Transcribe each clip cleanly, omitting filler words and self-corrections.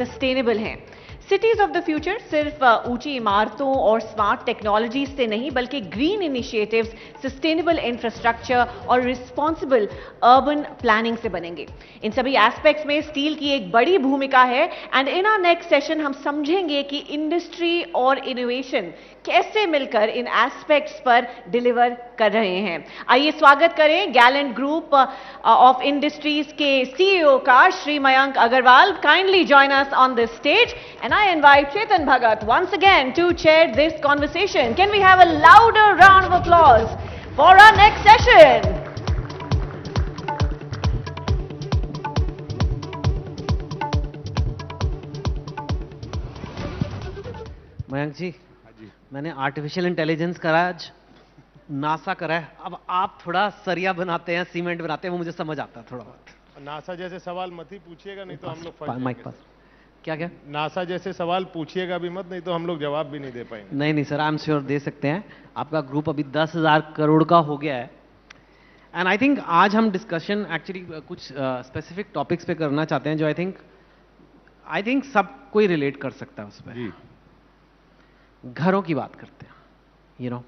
Sustainable हैं। Cities of the future सिर्फ ऊंची इमारतों और स्मार्ट टेक्नोलॉजी से नहीं बल्कि ग्रीन इनिशिएटिव्स, सस्टेनेबल इंफ्रास्ट्रक्चर और रिस्पॉन्सिबल अर्बन प्लानिंग से बनेंगे। इन सभी एस्पेक्ट्स में स्टील की एक बड़ी भूमिका है and in our next session हम समझेंगे कि इंडस्ट्री और इनोवेशन कैसे मिलकर इन एस्पेक्ट्स पर डिलीवर कर रहे हैं। आइए स्वागत करें गैलेंट ग्रुप ऑफ इंडस्ट्रीज के सीईओ का, Shri Mayank Agarwal. Kindly join us on this stage and I invite Chetan Bhagat once again to chair this conversation. Can we have a louder round of applause for our next session? Mayank ji, मैंने artificial intelligence करा, आज NASA करा है। अब आप थोड़ा सरिया बनाते हैं, सीमेंट बनाते हैं, वो मुझे समझ आता है थोड़ा बहुत। नासा जैसे सवाल मत ही पूछिएगा, नहीं तो हम लोग फंस माइक जाएंगे। पास। क्या क्या? नासा जैसे सवाल पूछिएगा भी मत, नहीं तो हम लोग जवाब भी नहीं दे पाएंगे। नहीं नहीं sir, I am sure they सकते हैं। आपका ग्रुप अभी 10,000 करोड़ का हो गया है एंड आई थिंक आज हम डिस्कशन एक्चुअली कुछ स्पेसिफिक टॉपिक्स पे करना चाहते हैं जो आई थिंक सब कोई रिलेट कर सकता है उस पर। जी, घरों की बात करते हैं। यू नो,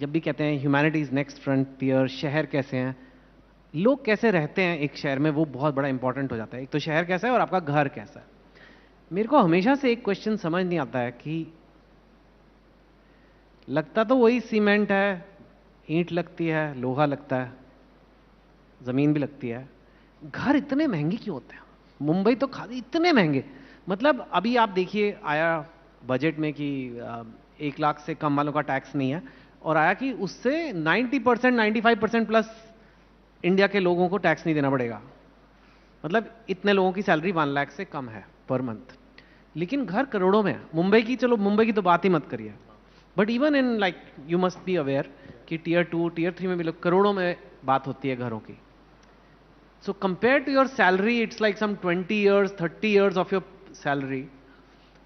जब भी कहते हैं ह्यूमैनिटी इज नेक्स्ट फ्रंटियर, शहर कैसे हैं, लोग कैसे रहते हैं एक शहर में, वो बहुत बड़ा इंपॉर्टेंट हो जाता है। एक तो शहर कैसा है और आपका घर कैसा है। मेरे को हमेशा से एक क्वेश्चन समझ नहीं आता है कि लगता तो वही सीमेंट है, ईंट लगती है, लोहा लगता है, जमीन भी लगती है, घर इतने महंगे क्यों होते हैं? मुंबई तो खाली इतने महंगे, मतलब अभी आप देखिए आया बजट में कि 1 लाख से कम वालों का टैक्स नहीं है, और आया कि उससे 90%, 95% प्लस इंडिया के लोगों को टैक्स नहीं देना पड़ेगा। मतलब इतने लोगों की सैलरी 1 लाख से कम है पर मंथ, लेकिन घर करोड़ों में है। मुंबई की, चलो मुंबई की तो बात ही मत करिए, but even in like you must be aware कि टियर 2, टियर 3 में भी लोग करोड़ों में बात होती है घरों की। So compare to your salary it's like some 20 years, 30 years of your salary,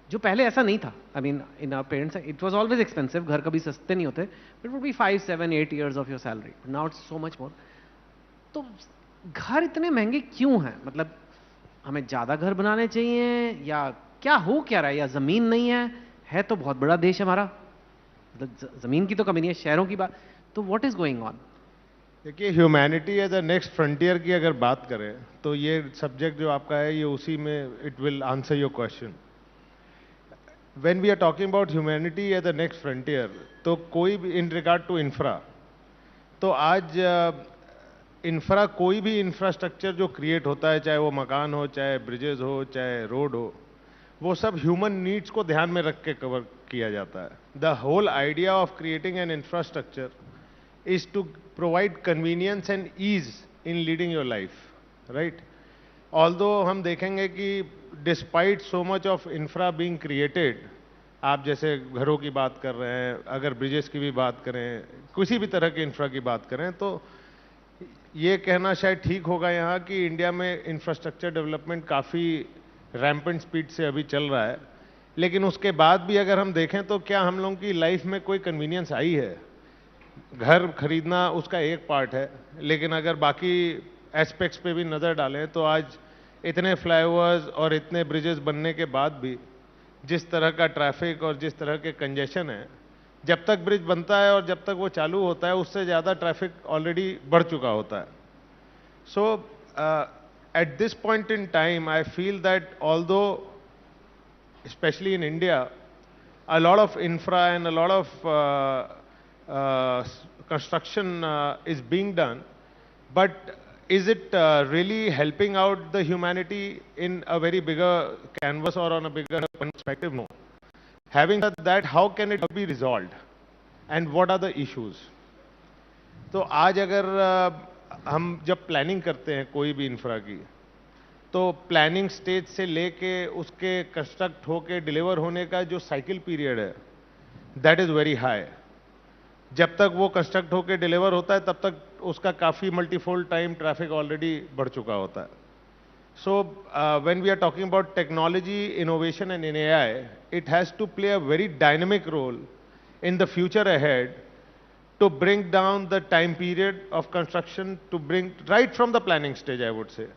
जो पहले ऐसा नहीं था। I mean in our parents it was always expensive, घर कभी सस्ते नहीं होते, it would be 5, 7, 8 years of your salary, now it's so much more. तो घर इतने महंगे क्यों हैं? मतलब हमें ज्यादा घर बनाने चाहिए या क्या हो क्या रहा है, या जमीन नहीं है तो बहुत बड़ा देश हमारा, मतलब जमीन की तो कमी नहीं है, शहरों की बात, तो व्हाट इज गोइंग ऑन? देखिए, humanity as a next frontier की अगर बात करें तो ये सब्जेक्ट जो आपका है ये उसी में it will answer your question. When we are talking about humanity as a next frontier, तो कोई भी इन रिगार्ड टू इंफ्रा, तो आज इंफ्रा, कोई भी इंफ्रास्ट्रक्चर जो क्रिएट होता है, चाहे वो मकान हो, चाहे ब्रिजेस हो, चाहे रोड हो, वो सब ह्यूमन नीड्स को ध्यान में रख के कवर किया जाता है। The whole idea of creating an infrastructure is to provide convenience and ease in leading your life, right? Although हम देखेंगे कि despite so much of infra being created, आप जैसे घरों की बात कर रहे हैं, अगर ब्रिजेस की भी बात करें, किसी भी तरह के इंफ्रा की बात करें, तो ये कहना शायद ठीक होगा यहाँ कि इंडिया में इंफ्रास्ट्रक्चर डेवलपमेंट काफ़ी रैम्पेंट स्पीड से अभी चल रहा है। लेकिन उसके बाद भी अगर हम देखें तो क्या हम लोगों की लाइफ में कोई कन्वीनियंस आई है? घर खरीदना उसका एक पार्ट है, लेकिन अगर बाकी एस्पेक्ट्स पे भी नज़र डालें तो आज इतने फ्लाईओवर्स और इतने ब्रिजेस बनने के बाद भी जिस तरह का ट्रैफिक और जिस तरह के कंजेशन है, जब तक ब्रिज बनता है और जब तक वो चालू होता है उससे ज़्यादा ट्रैफिक ऑलरेडी बढ़ चुका होता है। So at this point in time I feel that although specially in India a lot of infra and a lot of construction is being done, but is it really helping out the humanity in a very bigger canvas or on a bigger perspective? No. Having said that, how can it be resolved and what are the issues? तो आज अगर हम जब planning करते हैं कोई भी infra की, तो प्लानिंग स्टेज से लेके उसके कंस्ट्रक्ट होके डिलीवर होने का जो साइकिल पीरियड है, दैट इज़ वेरी हाई। जब तक वो कंस्ट्रक्ट होके डिलीवर होता है तब तक उसका काफ़ी मल्टीफोल्ड टाइम ट्रैफिक ऑलरेडी बढ़ चुका होता है। So when we are talking about technology, innovation and in AI, it has to play a very dynamic role in the future ahead to bring down the time period of construction, to bring right from the planning stage, I would say,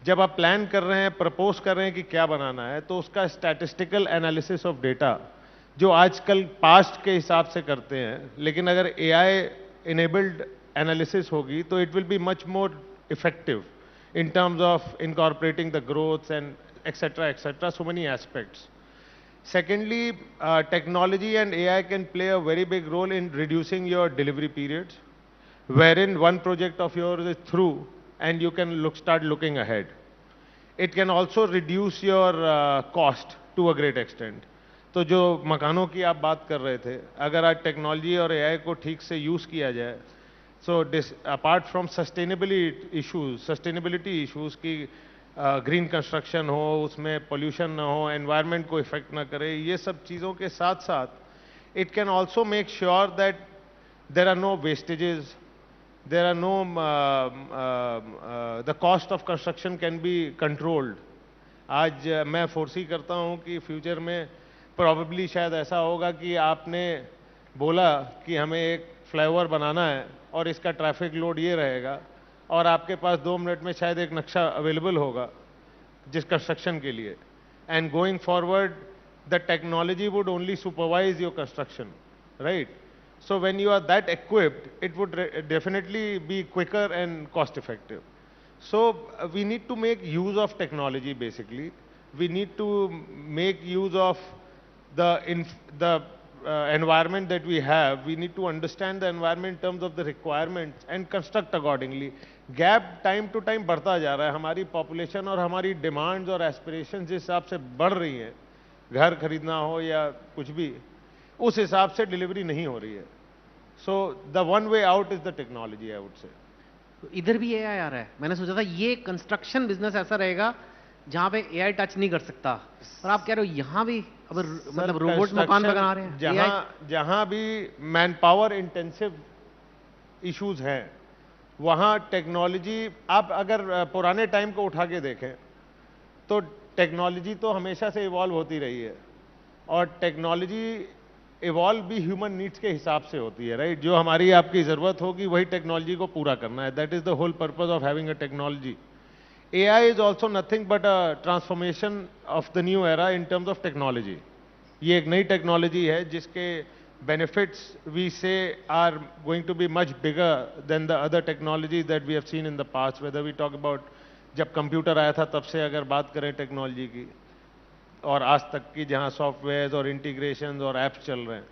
जब आप plan कर रहे हैं, propose कर रहे हैं कि क्या बनाना है, तो उसका स्टैटिस्टिकल एनालिसिस ऑफ डेटा जो आजकल पास्ट के हिसाब से करते हैं, लेकिन अगर एआई इनेबल्ड एनालिसिस होगी तो it will be much more effective in terms of incorporating the growths and etc., so many aspects. Secondly, technology and AI can play a very big role in reducing your delivery periods, wherein one project of yours is through and you can start looking ahead. It can also reduce your cost to a great extent. तो जो मकानों की आप बात कर रहे थे, अगर आज टेक्नोलॉजी और एआई को ठीक से यूज़ किया जाए, so this apart from sustainability issues की ग्रीन कंस्ट्रक्शन हो, उसमें पोल्यूशन ना हो, एनवायरनमेंट को इफेक्ट ना करे, ये सब चीज़ों के साथ साथ it can also make sure that there are no wastages, there are no the cost of construction can be controlled. आज मैं फोर्सी करता हूँ कि फ्यूचर में प्रॉबेबली शायद ऐसा होगा कि आपने बोला कि हमें एक फ्लाईओवर बनाना है और इसका ट्रैफिक लोड ये रहेगा, और आपके पास 2 मिनट में शायद एक नक्शा अवेलेबल होगा जिस कंस्ट्रक्शन के लिए. And going forward the technology would only supervise your construction, right? So when you are that equipped it would definitely be quicker and cost effective. So we need to make use of technology. Basically we need to make use of the environment that we have. We need to understand the environment in terms of the requirements and construct accordingly. Gap time to time बढ़ता जा रहा है. हमारी population और हमारी demands और aspirations जिस हिसाब से बढ़ रही हैं, घर खरीदना हो या कुछ भी, उस हिसाब से delivery नहीं हो रही है. So the one way out is the technology, I would say. इधर भी एआई आ रहा है. मैंने सोचा था ये कंस्ट्रक्शन बिजनेस ऐसा रहेगा जहां पे एआई टच नहीं कर सकता, और आप कह रहे हो यहां भी अब मतलब रोबोट मकान बना रहे हैं. जहां भी मैन पावर इंटेंसिव इश्यूज हैं, वहां टेक्नोलॉजी, आप अगर पुराने टाइम को उठा के देखें तो टेक्नोलॉजी तो हमेशा से इवॉल्व होती रही है, और टेक्नोलॉजी इवॉल्व भी ह्यूमन नीड्स के हिसाब से होती है, राइट? जो हमारी आपकी ज़रूरत होगी वही टेक्नोलॉजी को पूरा करना है. That is the whole purpose of having a technology. AI is also nothing but a transformation of the new era in terms of technology. ये एक नई टेक्नोलॉजी है जिसके benefits we say are going to be much bigger than the other technologies that we have seen in the past. Whether we talk about जब computer आया था तब से अगर बात करें टेक्नोलॉजी की, और आज तक की जहाँ सॉफ्टवेयर और इंटीग्रेशन और एप्स चल रहे हैं.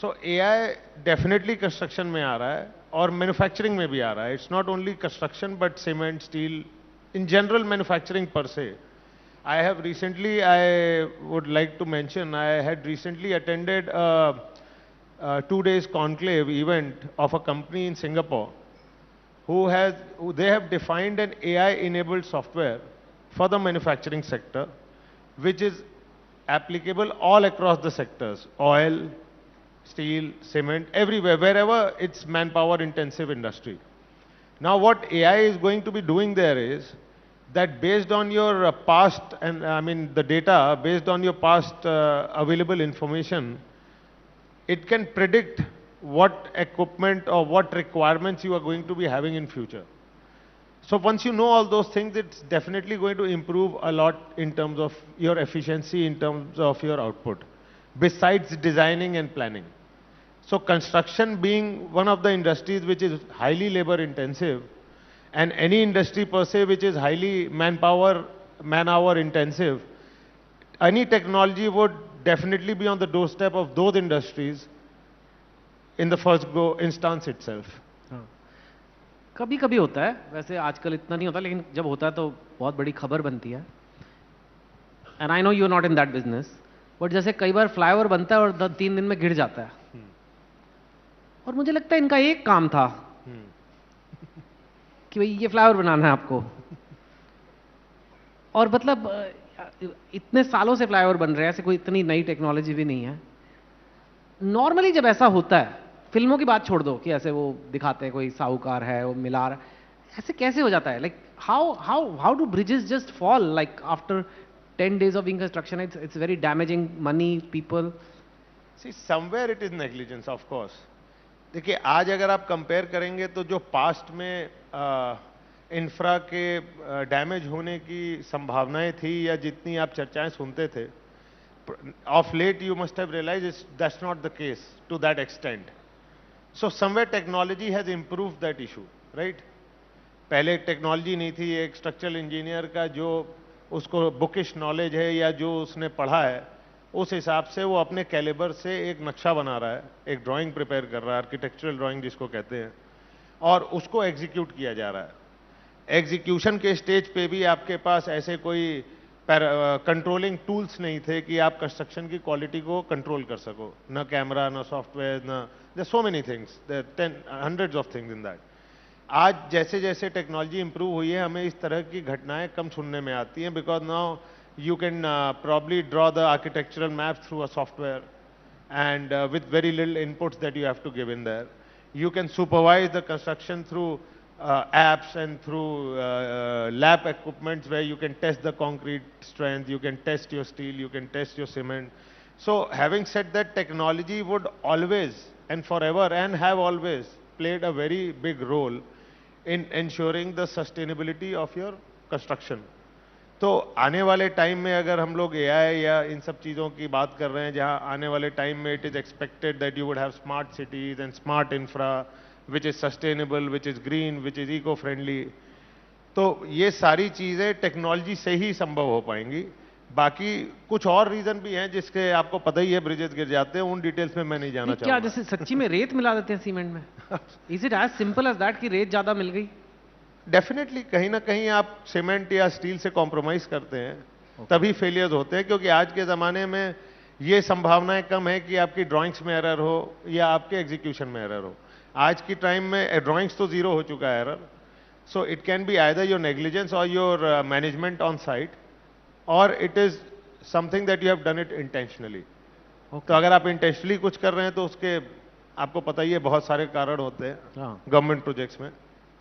सो AI डेफिनेटली कंस्ट्रक्शन में आ रहा है और मैन्युफैक्चरिंग में भी आ रहा है. It's not only construction but cement, steel, in general manufacturing per se. I would like to mention, I had recently attended a 2 days conclave event of a company in Singapore they have defined an AI enabled software for the manufacturing sector, which is applicable all across the sectors: oil, steel, cement, everywhere, wherever it's manpower intensive industry. Now what AI is going to be doing there is that based on your past, and I mean the data, based on your past available information, it can predict what equipment or what requirements you are going to be having in future. So once you know all those things, it's definitely going to improve a lot in terms of your efficiency, in terms of your output, besides designing and planning. So construction being one of the industries which is highly labor intensive, and any industry per se which is highly man-hour intensive, any technology would definitely be on the doorstep of those industries in the first instance itself. कभी कभी होता है, वैसे आजकल इतना नहीं होता, लेकिन जब होता है तो बहुत बड़ी खबर बनती है. And I know you are not in that business, but जैसे कई बार फ्लाईओवर बनता है और 3 दिन में गिर जाता है, और मुझे लगता है इनका एक काम था कि भाई ये फ्लाईओवर बनाना है आपको, और मतलब इतने सालों से फ्लाईओवर बन रहे हैं, ऐसे कोई इतनी नई टेक्नोलॉजी भी नहीं है. नॉर्मली जब ऐसा होता है, फिल्मों की बात छोड़ दो कि ऐसे वो दिखाते हैं कोई साहूकार है, वो मिला रहा है, ऐसे कैसे हो जाता है? Like how do bridges just fall like after 10 days of being construction? It's very damaging money, people. See, somewhere it is negligence, of course. देखिए आज अगर आप कंपेयर करेंगे तो जो पास्ट में इंफ्रा के डैमेज होने की संभावनाएं थी या जितनी आप चर्चाएं सुनते थे, of late you must have realized that's not the case to that extent. So somewhere technology has improved that issue, right. पहले टेक्नोलॉजी नहीं थी. एक स्ट्रक्चरल इंजीनियर का जो उसको बुकिश नॉलेज है या जो उसने पढ़ा है, उस हिसाब से वो अपने कैलिबर से एक नक्शा बना रहा है, एक ड्राइंग प्रिपेयर कर रहा है, आर्किटेक्चरल ड्राइंग जिसको कहते हैं, और उसको एग्जीक्यूट किया जा रहा है. एग्जीक्यूशन के स्टेज पे भी आपके पास ऐसे कोई कंट्रोलिंग टूल्स नहीं थे कि आप कंस्ट्रक्शन की क्वालिटी को कंट्रोल कर सको. न कैमरा, न सॉफ्टवेयर, न there so many things, there hundreds of things in that. आज जैसे जैसे टेक्नोलॉजी इंप्रूव हुई है, हमें इस तरह की घटनाएं कम सुनने में आती हैं, because now you can probably draw the architectural map through a software and with very little inputs that you have to give in there. You can supervise the construction through apps and through lab equipments where you can test the concrete strength, you can test your steel, you can test your cement. So having said that, technology would always and forever and have always played a very big role in ensuring the sustainability of your construction. तो आने वाले time में अगर हम लोग AI या इन सब चीज़ों की बात कर रहे हैं, जहां आने वाले टाइम में it is expected that you would have smart cities and smart infra which is sustainable, which is green, which is eco friendly, तो ये सारी चीज़ें टेक्नोलॉजी से ही संभव हो पाएंगी. बाकी कुछ और रीज़न भी हैं जिसके आपको पता ही है, ब्रिजेस गिर जाते हैं, उन डिटेल्स में मैं नहीं जाना चाहूँगा. क्या जैसे सच्ची में रेत मिला देते हैं सीमेंट में? Is it as simple as that कि रेत ज़्यादा मिल गई? डेफिनेटली कहीं ना कहीं आप सीमेंट या स्टील से कॉम्प्रोमाइज करते हैं, तभी फेलियर्स होते हैं, क्योंकि आज के ज़माने में ये संभावनाएं कम है कि आपकी ड्राइंग्स में एरर हो या आपके एग्जीक्यूशन में एरर हो. आज की टाइम में ड्राइंग्स तो जीरो हो चुका है error. So it can be either your negligence और योर मैनेजमेंट ऑन साइट, और it is something that you have done it intentionally. तो अगर आप इंटेंशनली कुछ कर रहे हैं तो उसके आपको पता ही है बहुत सारे कारण होते हैं गवर्नमेंट प्रोजेक्ट्स में.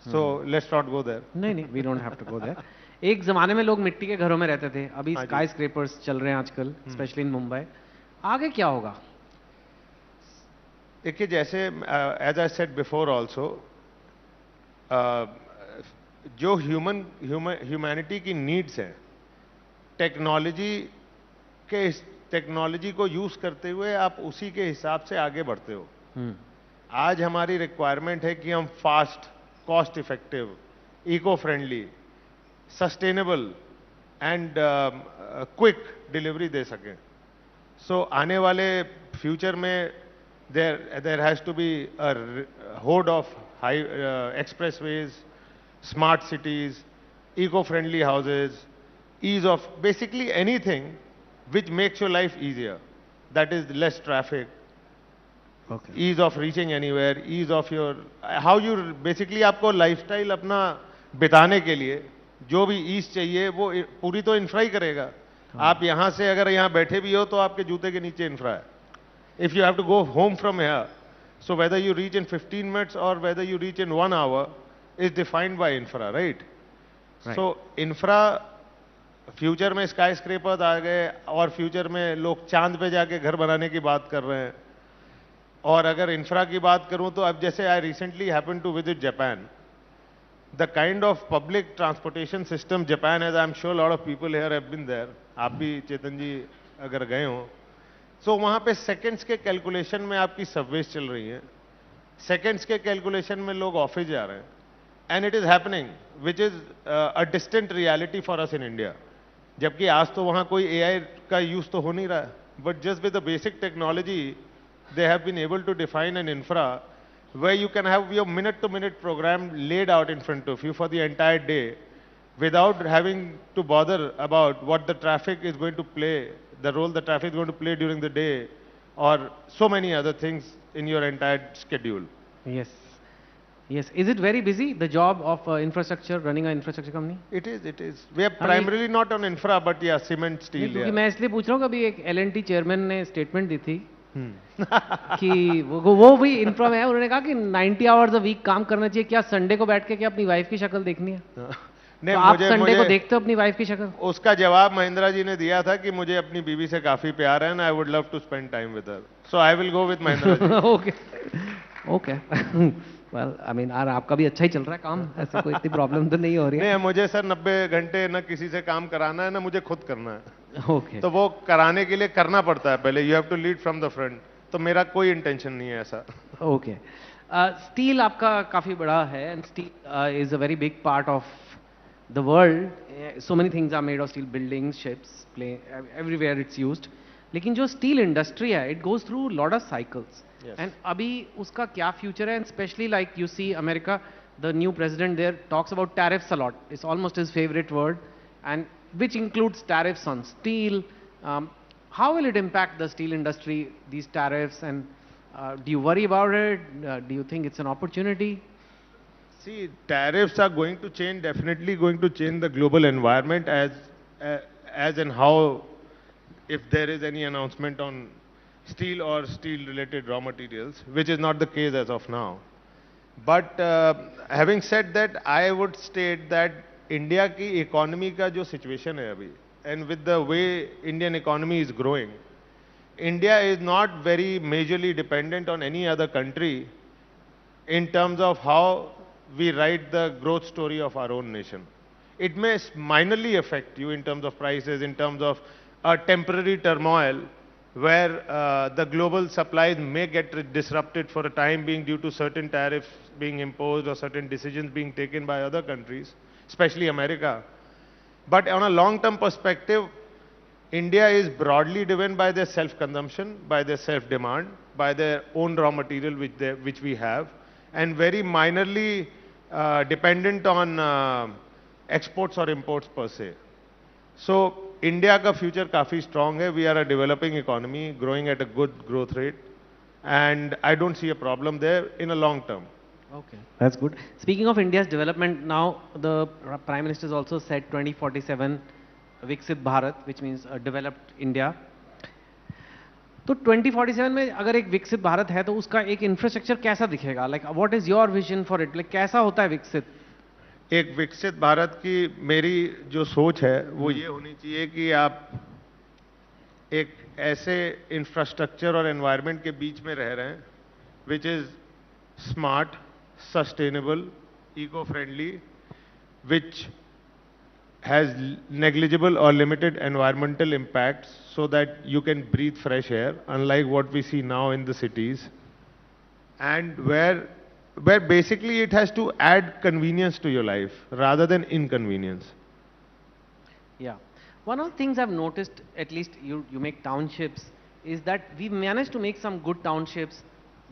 So let's not go there. नहीं, we don't have to go there. एक जमाने में लोग मिट्टी के घरों में रहते थे, अभी स्काई स्क्रेपर्स चल रहे हैं आजकल, स्पेशली इन मुंबई. आगे क्या होगा? देखिए, जैसे as I said before also, जो ह्यूमैनिटी की नीड्स हैं, टेक्नोलॉजी को यूज करते हुए आप उसी के हिसाब से आगे बढ़ते हो. आज हमारी रिक्वायरमेंट है कि हम fast, cost effective, eco friendly, sustainable and quick delivery दे सकें. सो आने वाले फ्यूचर में there has to be a horde of high expressways, smart cities, eco friendly houses, ease of basically anything which makes your life easier. That is less traffic, okay. Ease of reaching anywhere, ease of your how you basically आपको lifestyle अपना बिताने के लिए जो भी ease चाहिए वो पूरी तो इंफ्रा ही करेगा. आप यहाँ से अगर यहाँ बैठे भी हो तो आपके जूते के नीचे इंफ्रा है. If you have to go home from here, so whether you reach in 15 minutes or whether you reach in 1 hour is defined by infra, right? So infra, future में स्काई स्क्रेपर्स आ गए और future में लोग चांद पे जाके घर बनाने की बात कर रहे हैं. और अगर इंफ्रा की बात करूं तो अब जैसे I recently happen to visit Japan, the kind of public transportation system Japan has, I am sure lot of people here have been there, आप भी चेतन जी अगर गए हो, सो वहां पे सेकेंड्स के कैलकुलेशन में आपकी सबवेज चल रही है, सेकेंड्स के कैलकुलेशन में लोग ऑफिस जा रहे हैं, and it is happening which is a distant reality for us in India. जबकि आज तो वहां कोई एआई का यूज तो हो नहीं रहा है, but just with the basic technology they have been able to define an infra where you can have your minute to minute program laid out in front of you for the entire day without having to bother about what the traffic is going to play, the role the traffic is going to play during the day, or so many other things in your entire schedule. Yes. Yes. Is it very busy, the job of infrastructure, running an infrastructure company? It is, it is. We are primarily not on infra, but yeah, cement, steel. क्योंकि मैं इसलिए पूछ रहा हूँ, कभी एक L&T chairman ने statement दी थी कि वो भी इंफ्रा में है. उन्होंने कहा कि 90 आवर्स अ वीक काम करना चाहिए. क्या संडे को बैठ के क्या अपनी वाइफ की शक्ल देखनी है? नहीं, तो आप संडे को देखते हो अपनी वाइफ की शक्ल? उसका जवाब महिंद्रा जी ने दिया था कि मुझे अपनी बीवी से काफी प्यार है, and I would love to spend time with her, so I will go with Mahindra ji. Okay. Well I mean यार आपका भी अच्छा ही चल रहा है काम, ऐसे कोई इतनी प्रॉब्लम तो नहीं हो रही है। नहीं, मुझे सर 90 घंटे ना किसी से काम कराना है ना मुझे खुद करना है। ओके तो वो कराने के लिए करना पड़ता है पहले, you have to lead from the front. तो मेरा कोई इंटेंशन नहीं है ऐसा। ओके स्टील आपका काफी बड़ा है and steel is a very big part of the world, so many things are made of steel, buildings, ships, plane, everywhere it's used. लेकिन जो स्टील इंडस्ट्री है it goes through lot of cycles and अभी उसका क्या future है, and specially like you see America, the new president there talks about tariffs a lot, it's almost his favourite word, and which includes tariffs on steel. How will it impact the steel industry, these tariffs, and do you worry about it? Do you think it's an opportunity? See, tariffs are going to change, definitely going to change the global environment as and how, if there is any announcement on steel or steel related raw materials, which is not the case as of now. But having said that, I would state that India की economy का जो situation है अभी, and with the way Indian economy is growing, India is not very majorly dependent on any other country in terms of how we write the growth story of our own nation. It may minorly affect you in terms of prices, in terms of a temporary turmoil where the global supplies may get disrupted for a time being due to certain tariffs being imposed or certain decisions being taken by other countries, especially America. But on a long-term perspective, India is broadly driven by their self-consumption, by their self-demand, by their own raw material which we have, and very minorly dependent on exports or imports per se. So India का future काफी strong है. We are a developing economy, growing at a good growth rate, and I don't see a problem there in a long term. Okay, that's good. Speaking of India's development, now the Prime Minister has also said 2047 Viksit Bharat, which means a developed India. तो 2047 में अगर एक विकसित भारत है तो उसका एक infrastructure कैसा दिखेगा? Like what is your vision for it? Like कैसा होता है विकसित? एक विकसित भारत की मेरी जो सोच है वो ये होनी चाहिए कि आप एक ऐसे इंफ्रास्ट्रक्चर और एनवायरनमेंट के बीच में रह रहे हैं which is smart, sustainable, eco friendly, which has negligible or limited environmental impacts so that you can breathe fresh air, unlike what we see now in the cities, and where basically it has to add convenience to your life rather than inconvenience. Yeah. One of the things I've noticed, at least you make townships, is that we managed to make some good townships,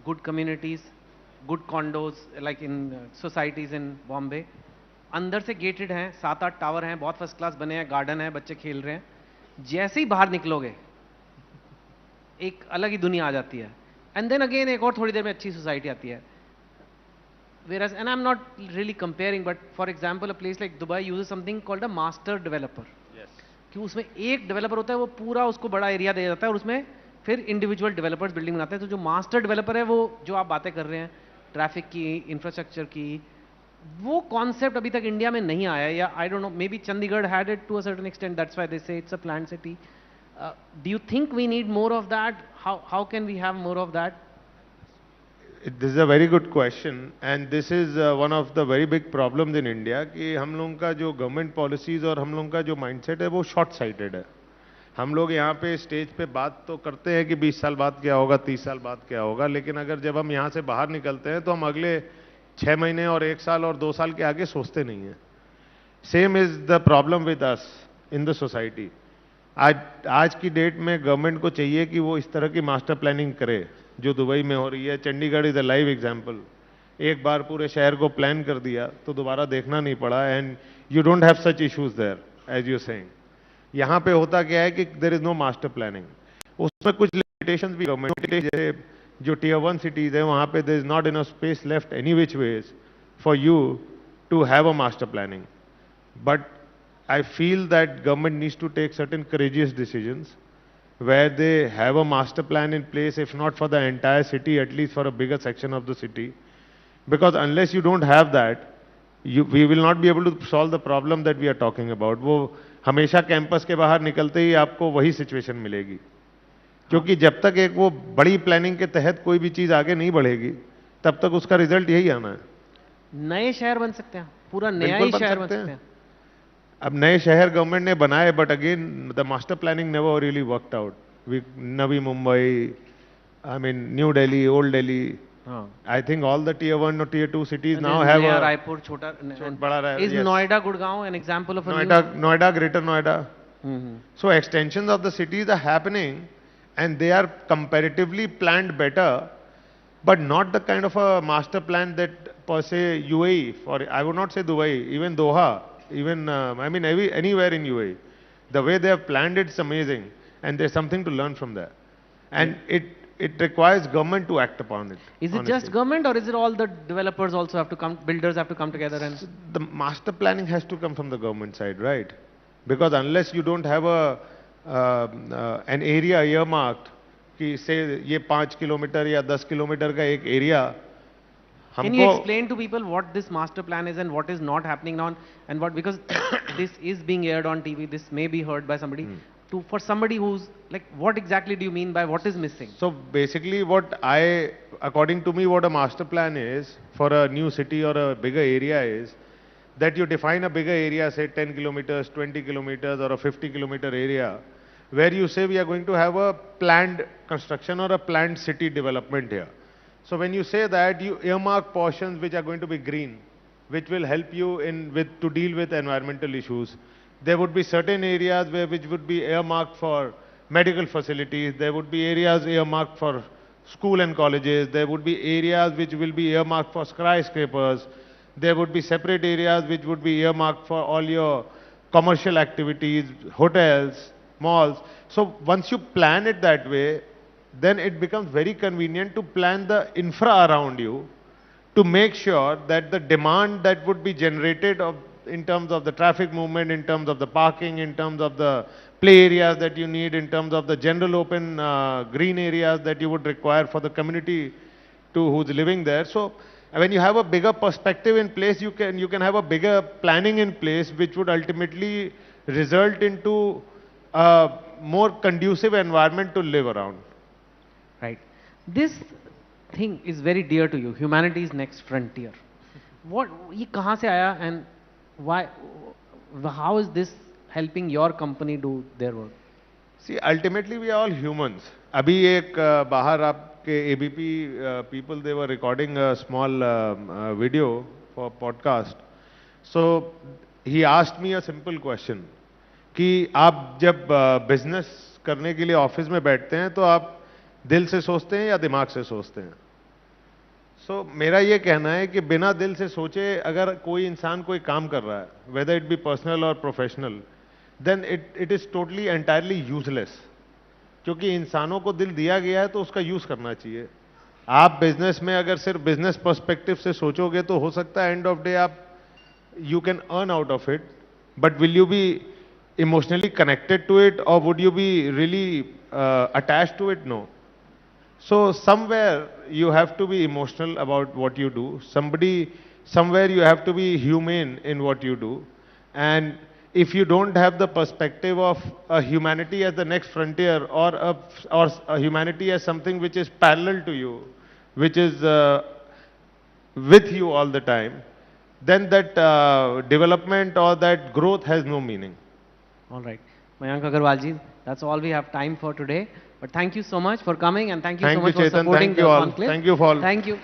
good communities, good condos, like in societies in Bombay. अंदर से gated हैं, 7-8 tower हैं, बहुत first class बने हैं, garden है, बच्चे खेल रहे हैं। जैसे ही बाहर निकलोगे एक अलग ही दुनिया आ जाती है, एंड देन अगेन एक और थोड़ी देर में अच्छी सोसाइटी आती है। Whereas, and I'm not really comparing, but for example, a place like Dubai uses something called a master developer. Yes. कि उसमें एक डेवलपर होता है, वो पूरा उसको बड़ा एरिया दे जाता है और उसमें फिर इंडिविजुअल डेवलपर्स बिल्डिंग बनाते हैं। तो जो मास्टर डेवलपर है, वो जो आप बातें कर रहे हैं ट्रैफिक की, इंफ्रास्ट्रक्चर की, वो कॉन्सेप्ट अभी तक इंडिया में नहीं आया, या I don't know, maybe Chandigarh had it to a certain extent, that's why they say it's a planned city. Do you think we need more of that? How can we have more of that? This is a very good question, and this is one of the very big problems in India कि हम लोगों का जो government policies और हम लोगों का जो माइंडसेट है वो शॉर्ट साइटेड है. हम लोग यहाँ पे स्टेज पे बात तो करते हैं कि 20 साल बाद क्या होगा, 30 साल बाद क्या होगा, लेकिन अगर जब हम यहाँ से बाहर निकलते हैं तो हम अगले 6 महीने और 1 साल और 2 साल के आगे सोचते नहीं हैं. Same is the problem with us in the society. आज की डेट में गवर्नमेंट को चाहिए कि वो इस तरह की मास्टर प्लानिंग करे जो दुबई में हो रही है. Chandigarh is a live example. एक बार पूरे शहर को प्लान कर दिया तो दोबारा देखना नहीं पड़ा, and you don't have such issues there as you saying. यहाँ पे होता क्या है कि there is no master planning. उसमें कुछ लिमिटेशंस भी गवर्नमेंट, जैसे जो टियर 1 सिटीज है वहाँ पे there is not enough space left any which ways for you to have a master planning. But I feel that government needs to take certain courageous decisions where they have a master plan in place, if not for the entire city, at least for a bigger section of the city. Because unless you don't have that, we will not be able to solve the problem that we are talking about. वो हमेशा campus के बाहर निकलते ही आपको वही situation मिलेगी, क्योंकि जब तक एक वो बड़ी प्लानिंग के तहत कोई भी चीज़ आगे नहीं बढ़ेगी, तब तक उसका रिजल्ट यही आना है। नए शहर बन सकते हैं, पूरा नया बिल्कुल ही बन शहर बन सकते हैं। सकते हैं। अब नए शहर गवर्नमेंट ने बनाए, but again the master planning never really worked out. Navi Mumbai, I mean new Delhi, old Delhi, हाँ, I think all the tier 1 or tier 2 cities and now there's have नया a रायपुर, छोटा बड़ा रहा है, is yes. Noida, Gurgaon an example of a Noida, Greater Noida. new? So extensions of the cities are happening, and they are comparatively planned better, but not the kind of a master plan that per se UAE, or I would not say Dubai, even Doha, even I mean anywhere in UAE. The way they have planned it's amazing, and there's something to learn from there. And it requires government to act upon it. Is it just honestly. government, or is it all the developers also have to come, builders have to come together and? The master planning has to come from the government side, right? Because unless you don't have an area earmarked, कि से ये 5 kilometre या 10 kilometre का एक area Can you हमको explain to people what this master plan is and what is not happening now, and what, because this is being aired on TV, this may be heard by somebody. To, for somebody who's like, what exactly do you mean by what is missing? So basically according to me, what a master plan is for a new city or a bigger area is that you define a bigger area, say 10 kilometers, 20 kilometers or a 50 kilometer area, where you say we are going to have a planned construction or a planned city development here. So when you say that, you earmark portions which are going to be green, which will help you to deal with environmental issues. There would be certain areas which would be earmarked for medical facilities. There would be areas earmarked for school and colleges. There would be areas which will be earmarked for skyscrapers. There would be separate areas which would be earmarked for all your commercial activities, hotels, malls. So once you plan it that way, then it becomes very convenient to plan the infra around you to make sure that the demand that would be generated in terms of the traffic movement, in terms of the parking, in terms of the play areas that you need, in terms of the general open green areas that you would require for the community who's living there. So when you have a bigger perspective in place, you can have a bigger planning in place, which would ultimately result into a more conducive environment to live around. Right. This thing is very dear to you, humanity's next frontier. What, ये कहाँ से आया, and why, how is this helping your company do their work? See, ultimately we are all humans. अभी एक बाहर आपके ABP people, they were recording a small video for podcast. So he asked me a simple question कि आप जब business करने के लिए ऑफिस में बैठते हैं तो आप दिल से सोचते हैं या दिमाग से सोचते हैं? So मेरा ये कहना है कि बिना दिल से सोचे अगर कोई इंसान कोई काम कर रहा है, whether it be personal or professional, then it is totally entirely useless. क्योंकि इंसानों को दिल दिया गया है तो उसका यूज करना चाहिए. आप बिजनेस में अगर सिर्फ बिजनेस पर्सपेक्टिव से सोचोगे तो हो सकता है एंड ऑफ डे आप you can earn out of it, but will you be emotionally connected to it, or would you be really attached to it? No. So somewhere you have to be emotional about what you do. Somewhere you have to be humane in what you do. And if you don't have the perspective of humanity as the next frontier, or a humanity as something which is parallel to you, which is with you all the time, then that development or that growth has no meaning. All right. Mayank Agarwal ji, that's all we have time for today. But thank you so much for coming, and thank you so much for Chetan. supporting Thank the you all. Conclave. Thank you for all. Thank you.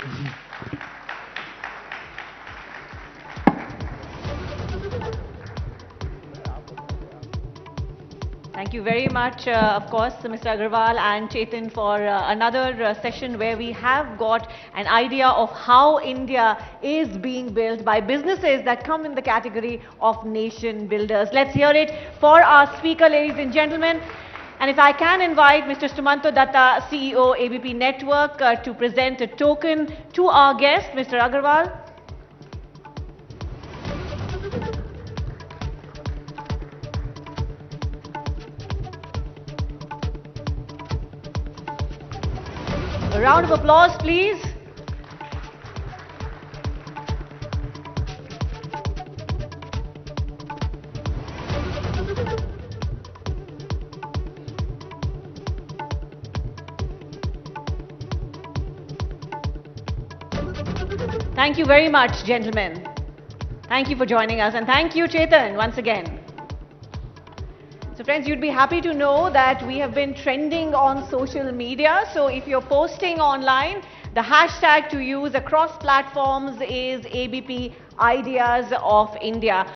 Thank you very much, of course, Mr. Agarwal and Chetan, for another session where we have got an idea of how India is being built by businesses that come in the category of nation builders. Let's hear it for our speaker, ladies and gentlemen. And if I can invite Mr. Sumanto Datta, CEO, ABP Network, to present a token to our guest, Mr. Agarwal. A round of applause, please. Thank you very much, gentlemen. Thank you for joining us, and thank you, Chetan, once again. So friends, you'd be happy to know that we have been trending on social media. So if you're posting online, the hashtag to use across platforms is ABP Ideas of India.